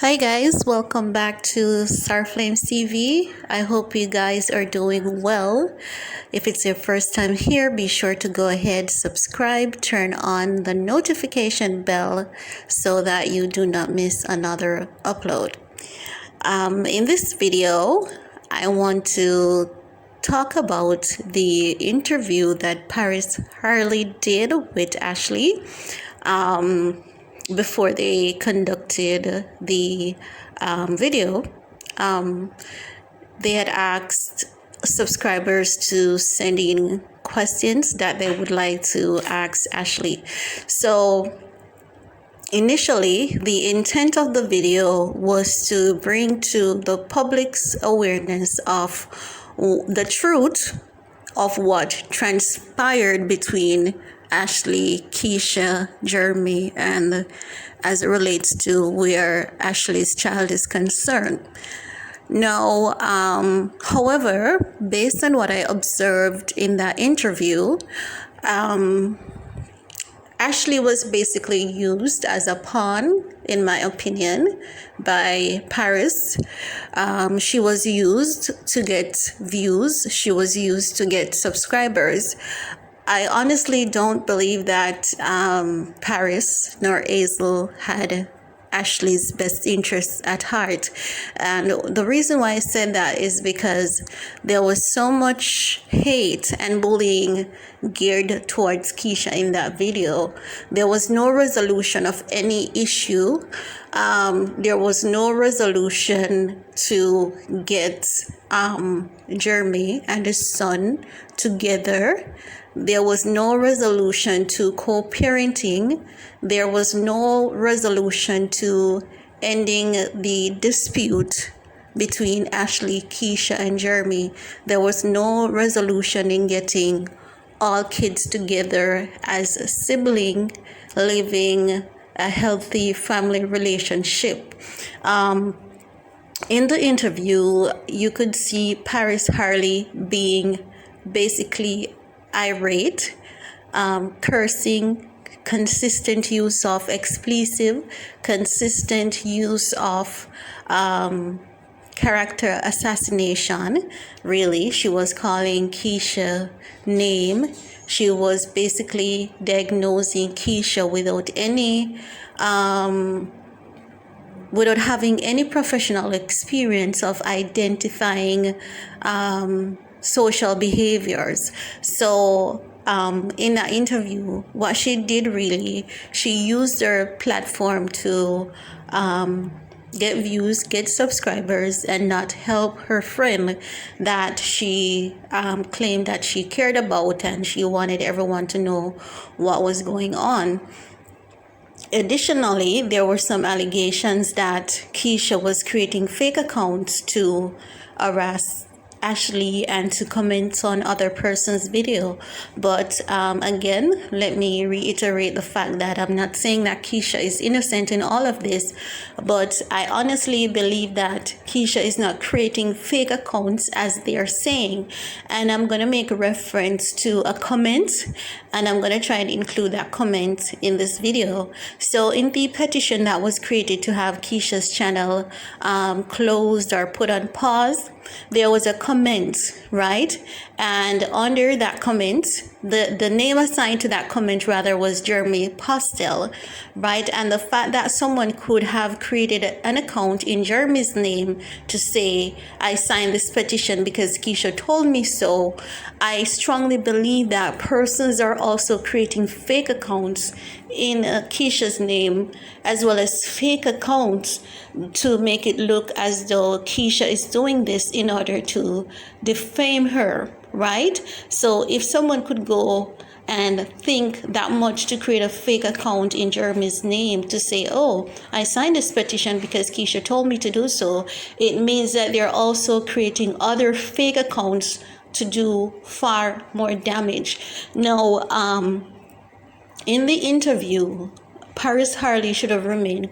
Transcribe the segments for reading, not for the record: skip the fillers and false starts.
Hi guys, welcome back to StarflamesTV. I hope you guys are doing well. If it's your first time here, be sure to go ahead, subscribe, turn on the notification bell so that you do not miss another upload. In this video, I want to talk about the interview that Harley did with Ashley. Before they conducted the video, they had asked subscribers to send in questions that they would like to ask Ashley. So initially, the intent of the video was to bring to the public's awareness of the truth of what transpired between Ashley, Keesha, Jeremy, and as it relates to where Ashley's child is concerned. Now, however, based on what I observed in that interview, Ashley was basically used as a pawn, in my opinion, by Paris. She was used to get views. She was used to get subscribers. I honestly don't believe that Paris nor Hazel had Ashley's best interests at heart. And the reason why I said that is because there was so much hate and bullying geared towards Keesha in that video. There was no resolution of any issue. There was no resolution to get Jeremy and his son together. There was no resolution to co-parenting. There was no resolution to ending the dispute between Ashley, Keesha, and Jeremy. There was no resolution in getting all kids together as a sibling, living a healthy family relationship. In the interview, you could see Paris Harley being basically irate, cursing, consistent use of expletive, consistent use of character assassination. Really, she was calling Keesha name. She was basically diagnosing Keesha without having any professional experience of identifying social behaviors. So in that interview, what she did really, she used her platform to get views, get subscribers, and not help her friend that she claimed that she cared about, and she wanted everyone to know what was going on. Additionally, there were some allegations that Keesha was creating fake accounts to harass Ashley and to comment on other person's video. But again, let me reiterate the fact that I'm not saying that Keesha is innocent in all of this, but I honestly believe that Keesha is not creating fake accounts as they are saying. And I'm going to make a reference to a comment, and I'm going to try and include that comment in this video. So in the petition that was created to have Keesha's channel closed or put on pause, there was a comment, right? And under that comment, the name assigned to that comment rather was Jeremy Postel, right? And the fact that someone could have created an account in Jeremy's name to say, I signed this petition because Keesha told me so, I strongly believe that persons are also creating fake accounts in Keesha's name, as well as fake accounts to make it look as though Keesha is doing this in order to defame her, right? So if someone could go and think that much to create a fake account in Jeremy's name to say, oh, I signed this petition because Keesha told me to do so, it means that they're also creating other fake accounts to do far more damage. Now, in the interview, Paris Harley should have remained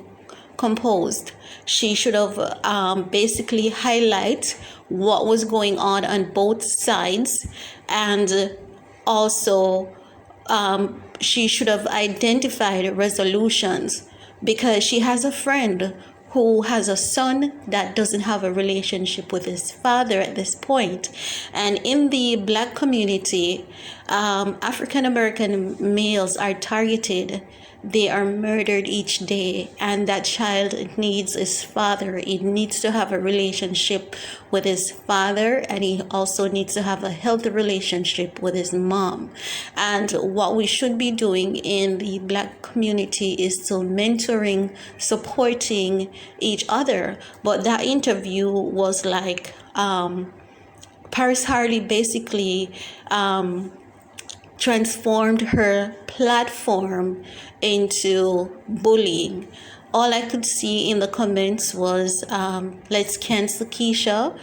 composed. She should have basically highlight what was going on both sides, and also she should have identified resolutions, because she has a friend who has a son that doesn't have a relationship with his father at this point. And in the Black community, African American males are targeted. They are murdered each day, and that child needs his father. He needs to have a relationship with his father, and he also needs to have a healthy relationship with his mom. And what we should be doing in the Black community is to mentoring, supporting each other. But that interview was like Paris Harley basically transformed her platform into bullying. All I could see in the comments was, let's cancel Keesha.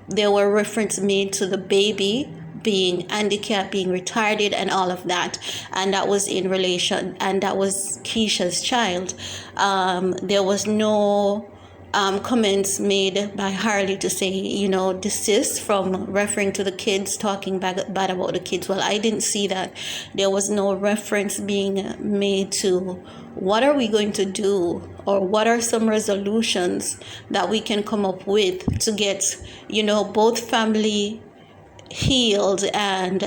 There were references made to the baby being handicapped, being retarded, and all of that. And that was in relation, and that was Keisha's child. There was no comments made by Harley to say, desist from referring to the kids, talking bad about the kids. Well, I didn't see that. There was no reference being made to what are we going to do, or what are some resolutions that we can come up with to get, both family healed and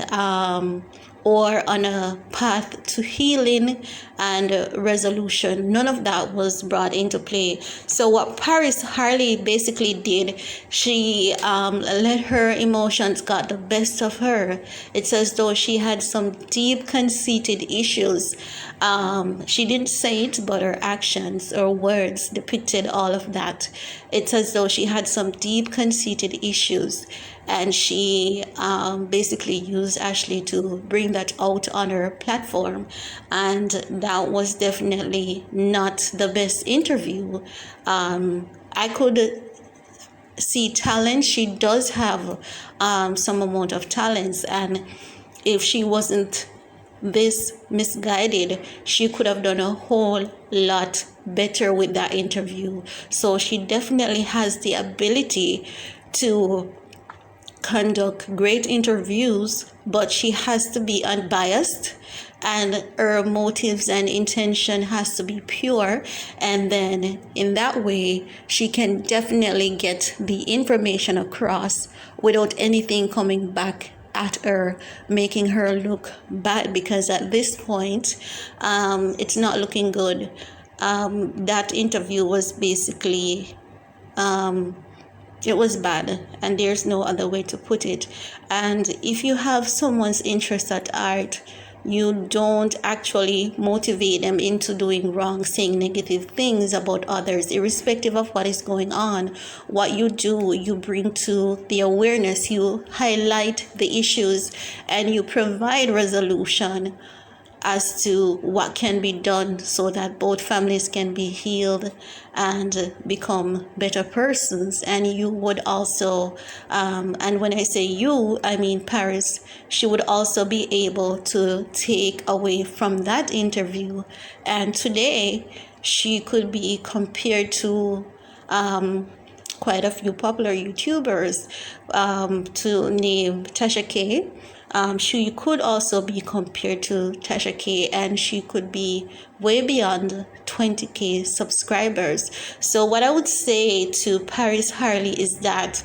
or on a path to healing and resolution. None of that was brought into play. So what Paris Harley basically did, she let her emotions got the best of her. It's as though she had some deep conceited issues. She didn't say it, but her actions or words depicted all of that. It's as though she had some deep conceited issues, and she basically used Ashley to bring that out on her platform, and that was definitely not the best interview. I could see talent. She does have some amount of talents, and if she wasn't this misguided, she could have done a whole lot better with that interview. So she definitely has the ability to conduct great interviews, but she has to be unbiased, and her motives and intention has to be pure, and then in that way she can definitely get the information across without anything coming back at her, making her look bad, because at this point it's not looking good. That interview was basically it was bad, and there's no other way to put it. And if you have someone's interest at art, you don't actually motivate them into doing wrong, saying negative things about others, irrespective of what is going on. What you do, you bring to the awareness, you highlight the issues, and you provide resolution as to what can be done so that both families can be healed and become better persons. And you would also, and when I say you, I mean Paris, she would also be able to take away from that interview. And today, she could be compared to quite a few popular YouTubers, to name Tasha K. She could also be compared to Tasha K, and she could be way beyond 20K subscribers. So what I would say to Paris Harley is that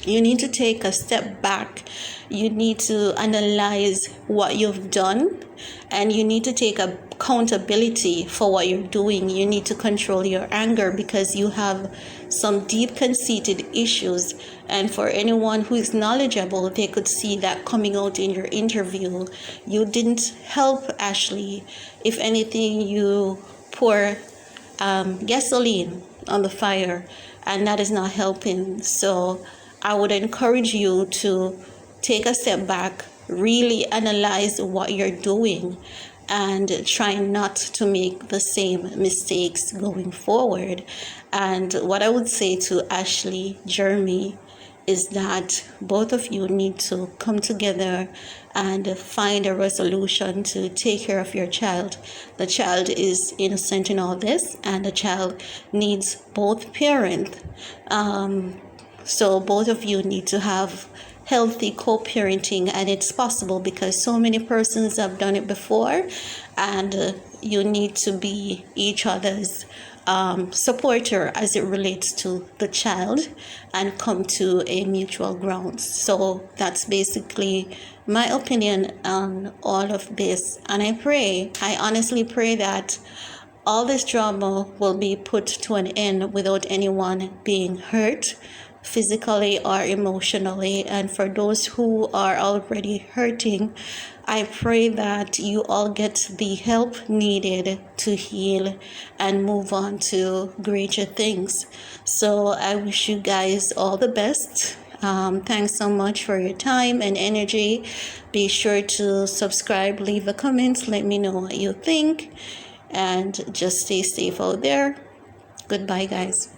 you need to take a step back. You need to analyze what you've done, and you need to take accountability for what you're doing. You need to control your anger, because you have some deep conceited issues. And for anyone who is knowledgeable, they could see that coming out in your interview. You didn't help Ashley. If anything, you pour gasoline on the fire, and that is not helping. So I would encourage you to take a step back, really analyze what you're doing, and try not to make the same mistakes going forward. And what I would say to Ashley, Jeremy, is that both of you need to come together and find a resolution to take care of your child. The child is innocent in all this, and the child needs both parents. So both of you need to have healthy co-parenting, and it's possible because so many persons have done it before, and you need to be each other's supporter as it relates to the child and come to a mutual ground. So that's basically my opinion on all of this. And I honestly pray that all this drama will be put to an end without anyone being hurt physically or emotionally. And for those who are already hurting, I pray that you all get the help needed to heal and move on to greater things. So I wish you guys all the best. Thanks so much for your time and energy. Be sure to subscribe, leave a comment, let me know what you think, and just stay safe out there. Goodbye, guys.